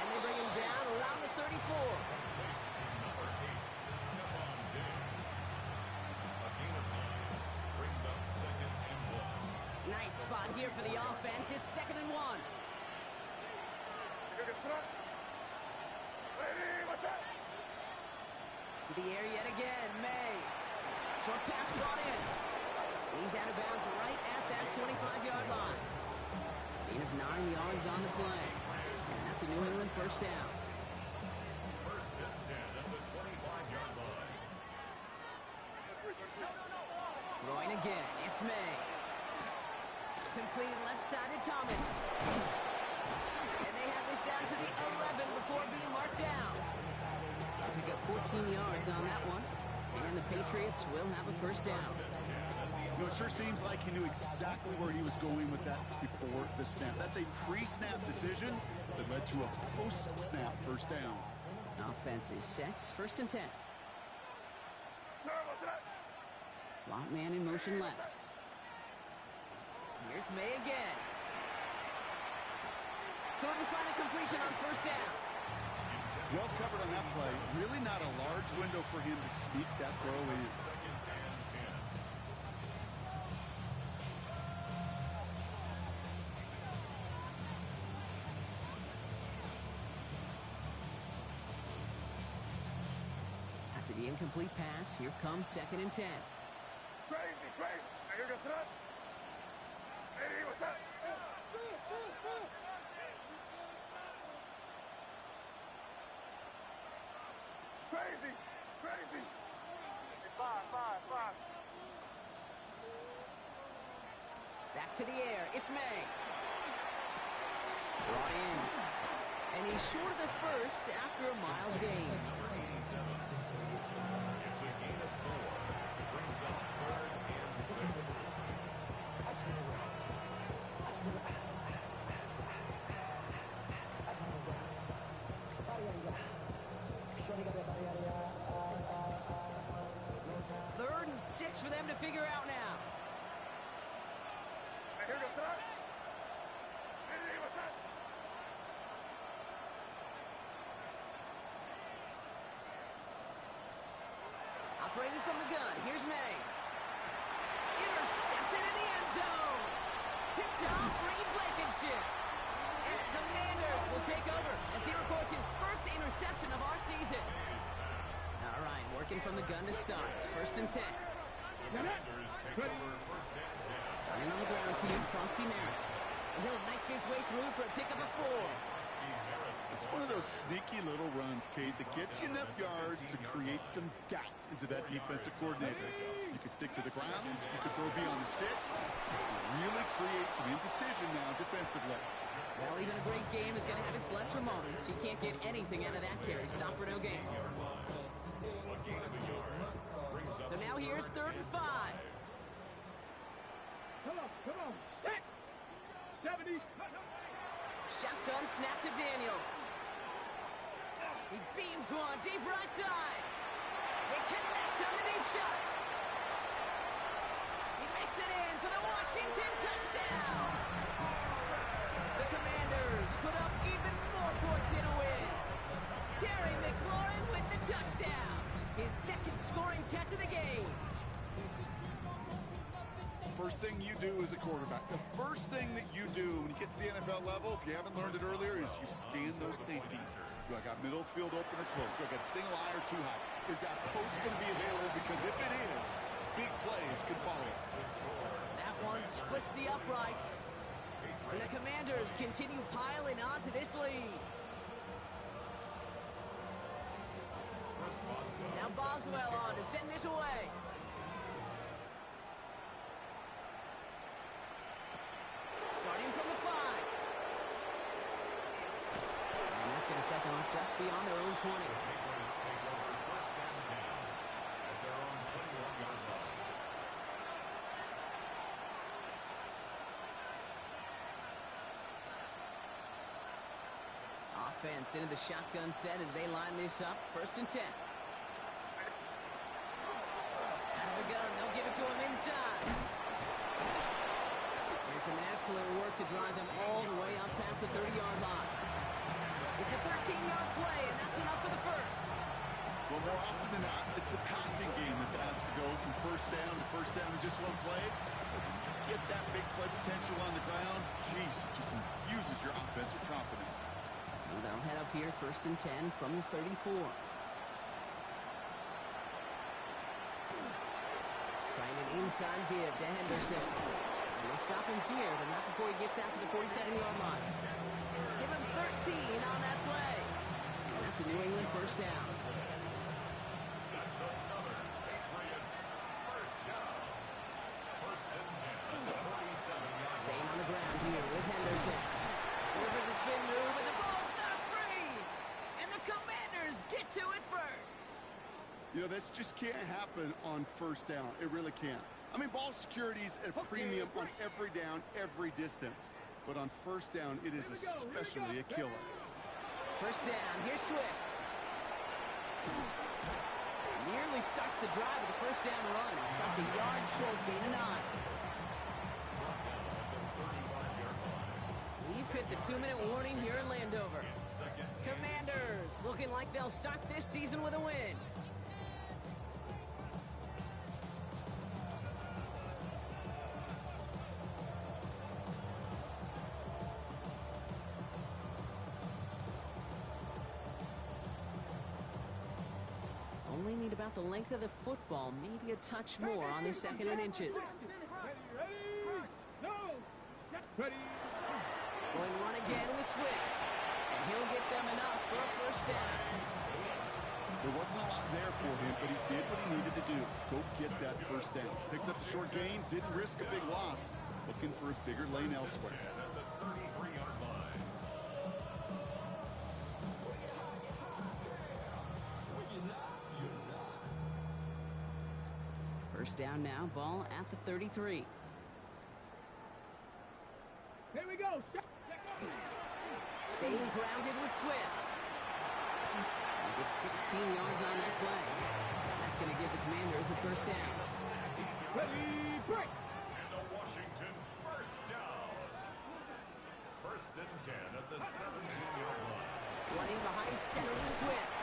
And they bring him down around the 34. Number 8, Stephon Diggs. A gain of 9 brings up 2nd and 1. Nice spot here for the offense. It's 2nd and 1. To the air yet again, May. Short pass brought in. He's out of bounds right at that 25-yard line. Gain of 9 yards on the play. And that's a New England 1st down. 1st and 10 at the 25-yard line. Throwing again, it's May. Completed left side to Thomas. And they have this down to the 11 before being marked down. Pick up 14 yards on that one. And the Patriots will have a 1st down. You know, it sure seems like he knew exactly where he was going with that before the snap. That's a pre-snap decision that led to a post-snap 1st down. Offense is set. 1st and 10. Slot man in motion left. Here's May again. Couldn't find a completion on 1st down. Well covered on that play. Really not a large window for him to sneak that throw in. 2nd and 10. After the incomplete pass, here comes 2nd and 10. Crazy! Crazy! Five. Back to the air. It's May. Brought in. And he's short of the first after a mild gain. It's a gain of 4. It brings up 3rd and 6. Third and 6 for them to figure out now. Here goes that. What's that? Operating from the gun. Here's May. Intercepted in the end zone. Picked off Reed Blankenship. And the Commanders will take over as he records his first interception of our season. All right, working from the gun to start. 1st and 10. Commanders take over 1st and 10. Starting on the ground here, Kronsky Merritt. And he'll knife his way through for a pickup of 4. It's one of those sneaky little runs, Kate, that gets you enough yards to create some doubt into that defensive coordinator. You could stick to the ground, you could throw beyond the sticks. You really create some indecision now defensively. Well, even a great game is going to have its lesser moments. You can't get anything out of that carry. Stop for no gain. So now here's 3rd and 5. Come on. Set. 70. Shotgun snap to Daniels. He beams one deep right side. They connect on the deep shot. He makes it in for the Washington touchdown. The Commanders put up even more points in a win. Terry McLaurin with the touchdown. His 2nd scoring catch of the game. First thing you do as a quarterback, the first thing that you do when you get to the NFL level, if you haven't learned it earlier, is you scan those safeties. Do I got middle field open or close? Do I got single high or too high? Is that post going to be available? Because if it is, big plays can follow it. That one splits the uprights. And the Commanders continue piling onto this lead. Now Boswell on to send this away. Starting from the 5. And that's going to set them up just beyond their own 20. Patriots take over 1st and 10 at their own 21-yard line. Offense into the shotgun set as they line this up. 1st and 10. Out of the gun, they'll give it to him inside. And some excellent work to drive them all the way up past the 30-yard line. It's a 13-yard play, and that's enough for the first. Well, more often than not, it's the passing game that's asked to go from first down in just one play. But when you get that big play potential on the ground, geez, it just infuses your offense with confidence. So they'll head up here 1st and 10 from the 34. Trying an inside give to Henderson. And they'll stop him here, but not before he gets out to the 47-yard line. Give him 13 on that play. And that's a New England 1st down. That's another Patriots 1st down. 1st and 10, 47-yard line. Staying on the ground here with Henderson. Delivers a spin move, and the ball's not free. And the Commanders get to it first. You know, this just can't happen on 1st down. It really can't. I mean, ball security is at a premium on every down, every distance. But on 1st down, it is especially a killer. 1st down, here's Swift. Nearly starts the drive with a 1st down run. Stopped a yard short, gain of 9. We've hit the 2-minute warning here in Landover. Commanders looking like they'll start this season with a win. Only need about the length of the football, maybe a touch more on the 2nd and inches. Ready? No. Get ready. Going one again with Swift. And he'll get them enough for a first down. There wasn't a lot there for him, but he did what he needed to do. Go get that first down. Picked up a short gain, didn't risk a big loss. Looking for a bigger lane elsewhere. At the 33-yard line. First down now, ball at the 33. Here we go. Staying grounded with Swift. He gets 16 yards on that play. That's going to give the Commanders a first down. Ready, break. And the Washington first down. First and 10 at the 17-yard line. Running behind center with Swift.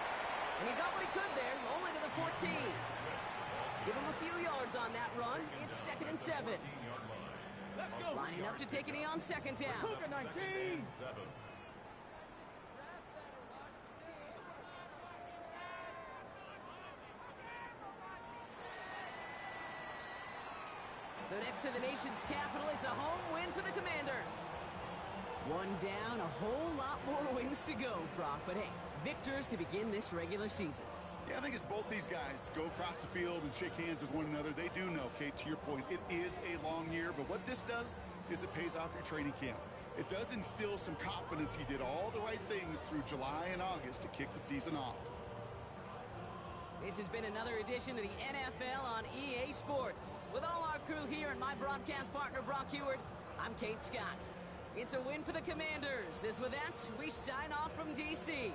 And he got what he could there, rolling to the 14. Give him a few yards on that run. It's 2nd and 7. 15-yard line. Let's go. Lining up to take a knee on second down. Cougar 19. 7. So next to the nation's capital, it's a home win for the Commanders. One down, a whole lot more wins to go, Brock. But hey, victors to begin this regular season. Yeah, I think it's both these guys go across the field and shake hands with one another. They do know, Kate, to your point, it is a long year. But what this does is it pays off your training camp. It does instill some confidence he did all the right things through July and August to kick the season off. This has been another edition of the NFL on EA Sports. With all our crew here and my broadcast partner, Brock Heward, I'm Kate Scott. It's a win for the Commanders. As with that, we sign off from D.C.